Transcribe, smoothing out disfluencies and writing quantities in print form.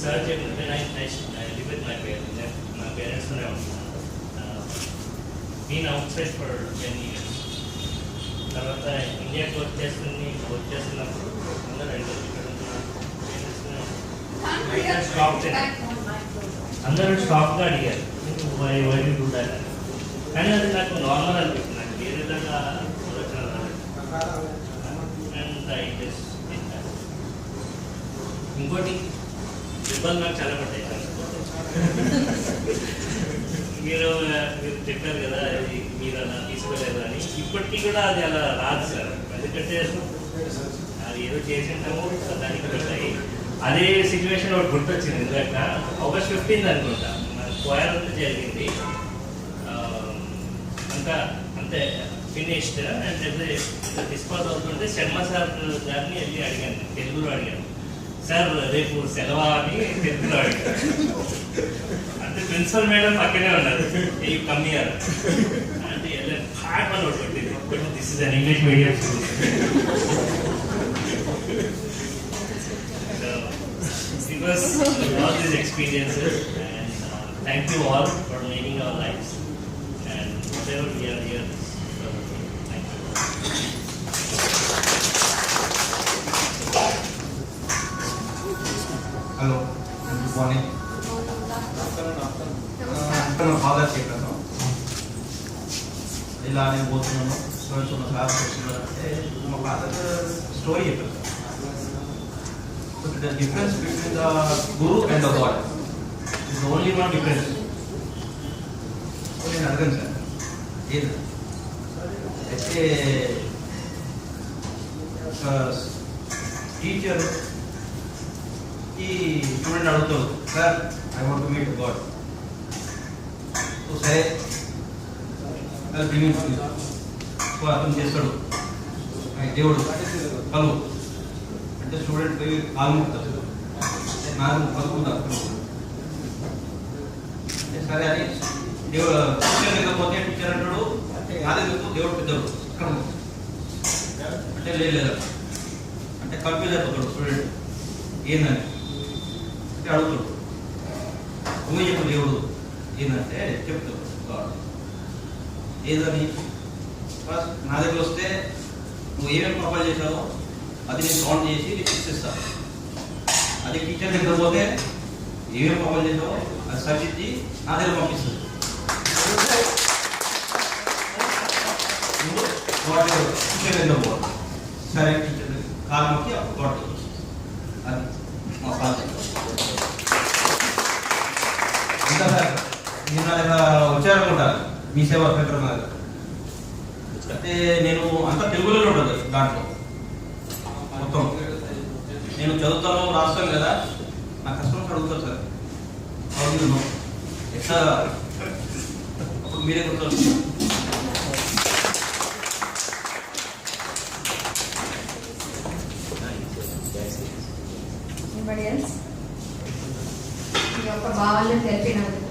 Sir చెప్పినట్టు I live with my parents. నా పేరెంట్స్తోనే ఉంటున్నాను. నేను అవుట్ సైడ్ ఫర్ 10 years. తర్వాత ఇండియాకి వచ్చేస్తున్నప్పుడు అందరూ అడిగారు ఇక్కడ అందరూ స్టాక్గా అడిగారు వై డూ దాట్ అని. కానీ అది నాకు నార్మల్ అనిపిస్తుంది, నాకు ఏ విధంగా ఆలోచన రాలేదు. అండ్ ఐ జస్ట్ ఇంకోటి ఇబ్బంది నాకు చాలా పడ్డాయి. మీరు చెప్పారు కదా అది మీరు అలా తీసుకోలేదు అని. ఇప్పటికీ కూడా అది అలా రాదు సార్. ఎందుకంటే అది ఏదో చేసింటాము దానికి పెట్టాయి. అదే సిచ్యువేషన్ ఒకటి గుర్తొచ్చింది. ఎందుకంటే August 15 అనుకుంటా స్క్వేర్ అంతా జరిగింది. అంతా అంతే ఫినిష్డ్ అండ్ డిస్పోజ్ అవుతుంటే శర్మ సార్ గారిని వెళ్ళి అడిగాను, తెలుగులో అడిగాను, సార్ రేపు సెలవా అని తెలుగులో అడిగాను. అంటే ప్రిన్సిపల్ మేడం పక్కనే ఉన్నారు, ఏ కమ్మియారు అంటే హార్ట్ అని ఒకటి కొట్టింది. This is an English medium school. Because all these experiences, and thank you all for making our lives and whatever we are here. So, thank you. Hello, good morning. My father చెప్పాను ఇలా నేను పోతున్నాను చూస్తున్న class వస్తున్నానంటే మా father story చెప్పాను. The difference between the Guru and the God is the only one difference. నేను అడగను sir ఏది అయితే టీచర్ ఈ స్టూడెంట్ అడుగుతాడు, sir I want to meet God. సరే సో అర్థం చేస్తాడు దేవుడు కలు అంటే స్టూడెంట్ పోయి కాలుముతారు, నాకు పలుకుతారు. సరే అని దేవుడు టీచర్ లేకపోతే టీచర్ అంటాడు నాదెందుకు దేవుడు పెద్దడు ఇక్కడ అంటే లేదు అంటే కన్ఫ్యూజ్ అయిపోతాడు స్టూడెంట్ ఏందని అంటే అడుగుతాడు, నువ్వు చెప్పు దేవుడు ఏంటంటే చెప్తాడు ఏదని. ఫస్ట్ నా దగ్గర వస్తే నువ్వు ఏమేమి పాపాలు చేసావో అది నేను కౌంట్ చేసి నీకు ఇస్తాను. అదే టీచర్ దగ్గర పోతే ఏమేమి పాపాలు చేసావో అది సరిదిద్ది నా దగ్గర పంపిస్తుంది. నువ్వు టీచర్ దగ్గర పో, సరే టీచర్ కాలు మొక్కి అప్పుడు అది మా ఫాదర్. ఇంకా సార్ మీరు నా దగ్గర వచ్చారనుకుంటారు మీ సేవా పేపర్ నా దగ్గర. అంటే నేను అంతా తెలుగులోనే ఉంటుంది దాంట్లో మొత్తం. నేను చదువుతాను రాస్తాను కదా, నా కస్టమర్స్ అడుగుతారు సార్ అవును ఎట్లా, అప్పుడు మీరే గుర్తు. Anybody else? ఈ యొక్క భావాలను తెలిపినందుకు